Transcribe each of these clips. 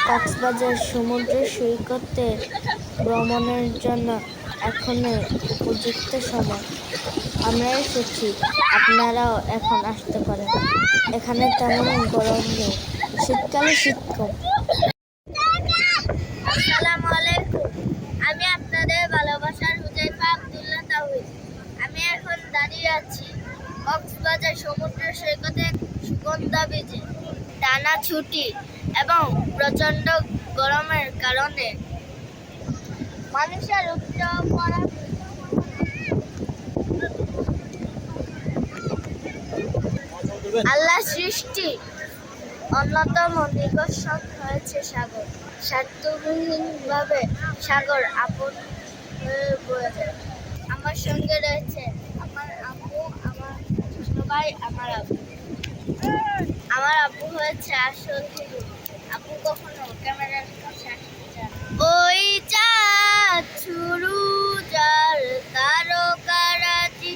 কক্সবাজার সমুদ্র সৈকতে ভ্রমণের জন্য এখনই উপযুক্ত সময়। আমরা এসেছি, আপনারাও এখন আসতে পারেন। এখানে তেমন গরম নেই, শীতকালে শীত কম। আসসালামু আলাইকুম। আমি আপনাদের ভালোবাসার হুজাইফা আব্দুল্লাহ তাওহিদ। আমি এখন দাঁড়িয়ে আছি কক্সবাজার সমুদ্র সৈকতে সুগন্ধা বীজে। টানা ছুটি এবং প্রচণ্ড গরমের কারণে মানুষের উচ্চ পড়া আল্লাহ সৃষ্টি অন্যতম নিদর্শন হয়েছে সাগর। স্বার্থহীনভাবে সাগর আপন হয়ে বয়ে যায়। আমার সঙ্গে রয়েছে আমার আম্মু, আমার সবাই আমার আব্বু। আমার আব্বু হয়েছে আসল হিরো। আব্বু কখনো ক্যামেরার কাছে আসতে চায় না। ওই চাঁদ শুরু যার তারকারাজি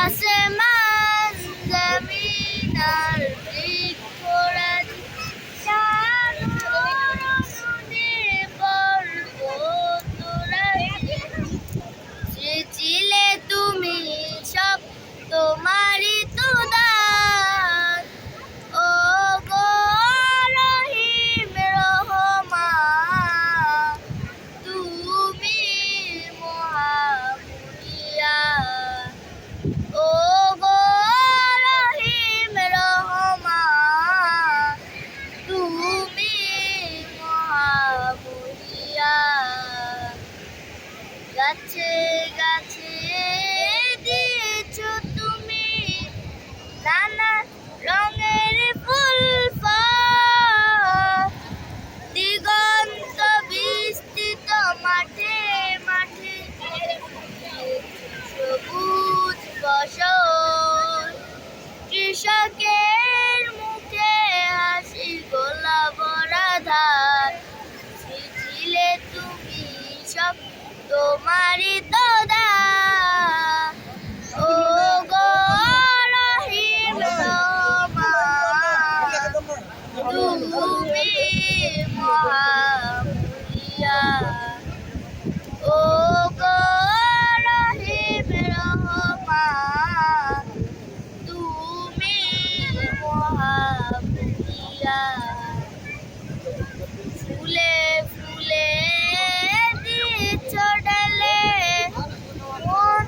আসমান জমিন আর বৃক্ষরাজি সাগর নদী পর্বতরাজি সৃজিলে তুমি সব তোমারই তো দান। ও গো রহিম রহমান, তুমি মহামুনিয়ান। ও গো রহিম রহমান, তুমি মহামুনিয়ান। গাছে গাছে দিয়েছ তুমি নানা রঙের ফুল ফল। দিগন্ত বিস্তৃত মাঠে মাঠে সবুজ ফসল। কৃষকের মুখে হাসি গোলা ভরা ধান। সৃজিলে তুমি সব তোমারই তো দান। ও গো রহিম রহমান, তুমি মহামুনিয়ান। ও গো রহিম রহমান, তুমি মহামুনিয়ান। ফুলে ফুলে দিচ্ছ ডালে মন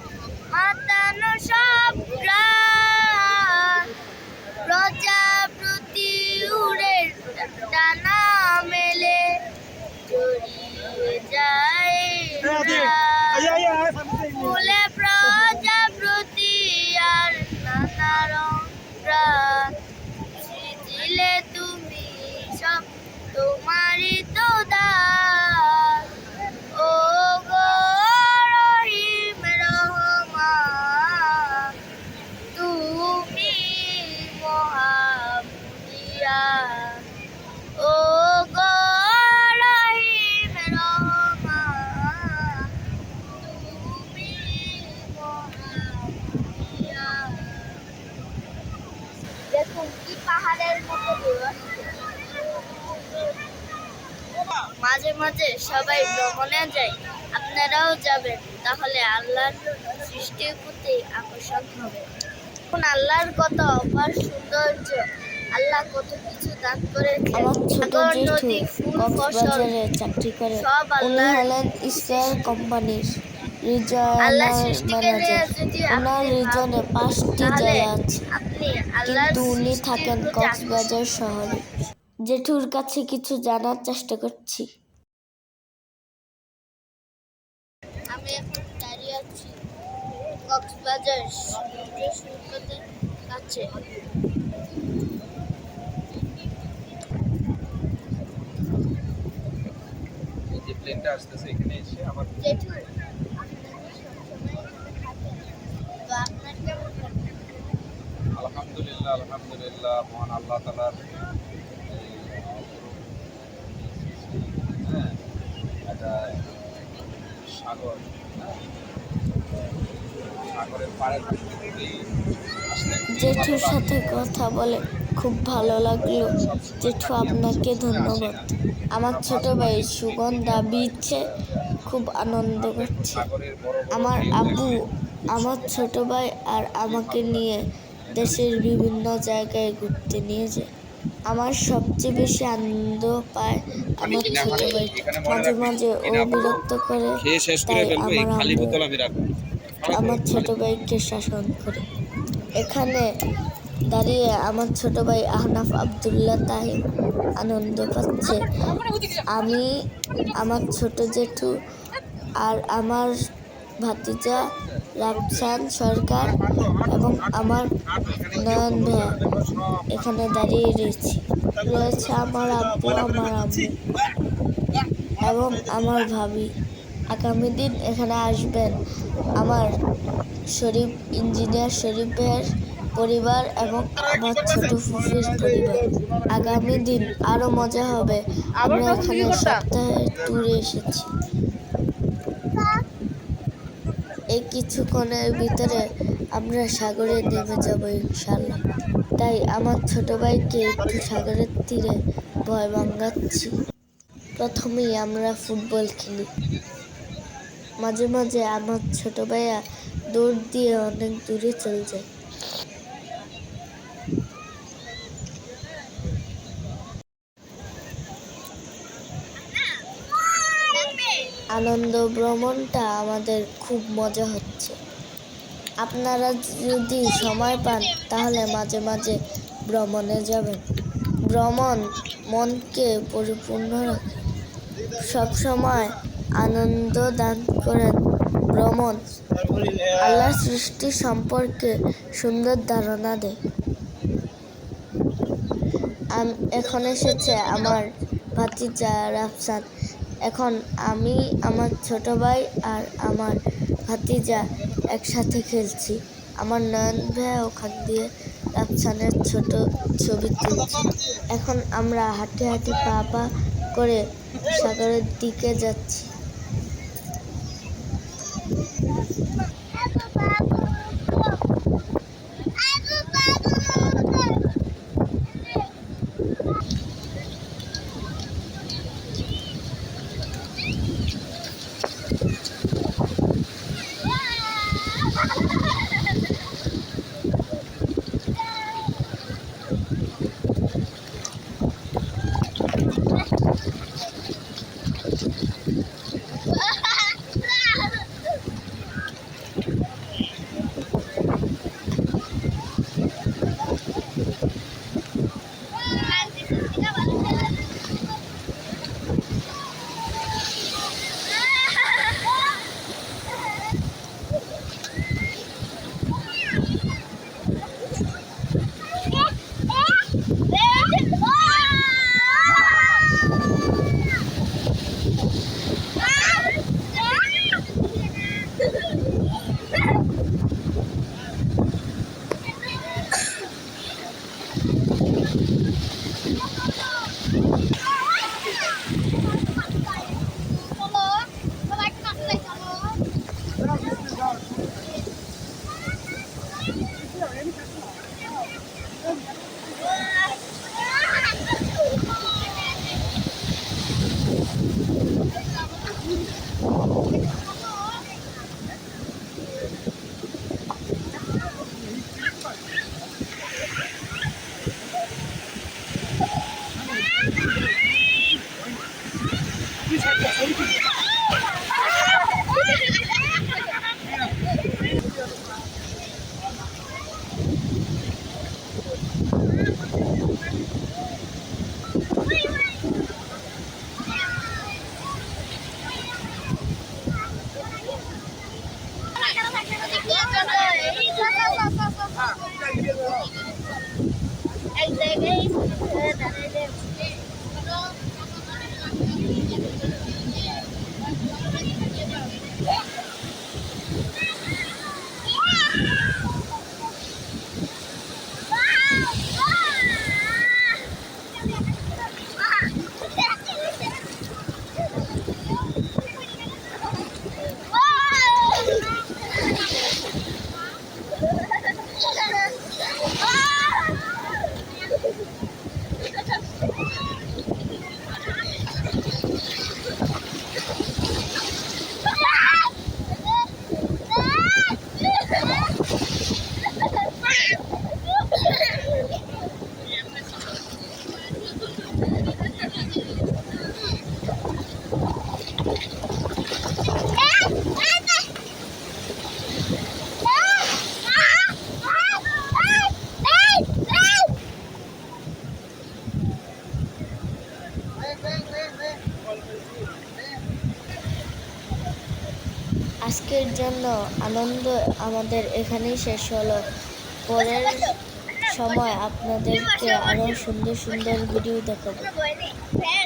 মাতানো সব গ্রাম। প্রজাপতি উড়ে ডানা মেলে জড়িয়ে যায় ফুলে প্রজাপতি আর নানা রং প্রাণ। সৃজিলে তুমি সব তোমারই তো দান। ও গো রহিম রহমান, তুমি মহামুনিয়ান। ও গো রহিম রহমান, তুমি মহামুনিয়ান। দেখুন কি পাহাড়ের মতো ঢেউ আসছে। মাঝে মাঝে সবাই ভ্রমণে যায়, আপনারাও যাবেন, তাহলে আল্লাহর সৃষ্টির প্রতি আকর্ষণ হবে। এখন আল্লাহর কত অপার সৌন্দর্য, আল্লাহ কত কিছু দান করেছেন। আমার ছোট সাগর, জেঠু নদী, ফুল, ফসল কক্সবাজারে চাকরি করে। সব উনি আল্লাহর হলেন ইসরায়েল কোম্পানির আল্লাহ রিজিয়নাল সৃষ্টিকে নিয়ে ম্যানেজার। যদি ওনার আপনি রিজনে ভাবেন, 5টি তাহলে জেলা আছে, আপনি আল্লাহর কিন্তু উনি সৃষ্টির থাকেন প্রতি কক্সবাজার শহরে। জেঠুর কাছে কিছু জানার চেষ্টা করছি। আমি এখন দাঁড়িয়ে আছি কক্সবাজার সমুদ্র সৈকতের কাছে। যে প্লেনটা আসতেছে এখানে এসে আমার জেঠু, আপনি কি সবসময় এখানে থাকেন? তো আপনার কেমন লাগে? আলহামদুলিল্লাহ আলহামদুলিল্লাহ মহান আল্লাহ তাআলার হ্যাঁ একটা সাগর, সাগরের পাড়ের আসলে জেঠুর সাথে কথা বলে খুব ভালো লাগলো জেঠু, আপনাকে ধন্যবাদ। আমার ছোট ভাই সুগন্ধা বিচে খুব আনন্দ করছে। সাগরের বড় বড় আমার ঢেউ আব্বু দেখে আমার ছোট ভাই আর আমাকে নিয়ে দেশের বিভিন্ন জায়গায় ঘুরতে নিয়ে যায়। আমার সবচেয়ে বেশি আনন্দ পায় আমার ছোট ভাই। মাঝে মাঝে ও বিরক্ত করে, খেয়ে শেষ করে তাই ফেলবো, এই আমার খালি আম্মু বোতল আমি রাখবো। আমার ছোট ভাইকে শাসন করে। এখানে দাঁড়িয়ে আমার ছোট ভাই আহনাফ আব্দুল্লাহ তাহিম আনন্দ পাচ্ছে। আমি, আমার ছোট জেঠু আর আমার ভাতিজা রাফসান সরকার এবং আমার নয়ন ভাইয়া এখানে দাঁড়িয়ে রয়েছে আমার আব্বু, আমার আম্মু এবং আমার ভাবি। আগামী দিন এখানে আসবেন আমার শরীফ, ইঞ্জিনিয়ার শরীফ ভাইয়ের পরিবার এবং আমার ছোট ফুফির পরিবার। আগামী দিন আরো মজা হবে। আমরা এখানে সপ্তাহে ট্যুরে এসেছি। এই কিছুক্ষণের ভিতরে আমরা সাগরে নেমে যাব ইনশাল্লাহ। তাই আমার ছোট ভাইকে একটু সাগরের তীরে ভয় ভাঙাচ্ছি। প্রথমেই আমরা ফুটবল খেলি। মাঝে মাঝে আমার ছোট ভাইয়া দৌড় দিয়ে অনেক দূরে চলে যায়। আনন্দ ভ্রমণটা আমাদের খুব মজা হচ্ছে। আপনারা যদি সময় পান তাহলে মাঝে মাঝে ভ্রমণে যাবেন। ভ্রমণ মনকে পরিপূর্ণ রাখে, সবসময় আনন্দ দান করেন। ভ্রমণ আল্লাহর সৃষ্টি সম্পর্কে সুন্দর ধারণা দেয়। এখন এসেছে আমার ভাতিজা রাফসান। এখন আমি, আমার ছোট ভাই আর আমার ভাতিজা একসাথে খেলছি। আমার নয়ন ভাইয়া ওখান দিয়ে রাফসানের ছোট ছবি তুলছে। এখন আমরা হাঁটি হাঁটি পা পা করে সাগরের দিকে যাচ্ছি। আজকের জন্য আনন্দ আমাদের এখানেই শেষ হলো। পরের সময় আপনাদেরকে আরো সুন্দর সুন্দর ভিডিও দেখাবো। হ্যাঁ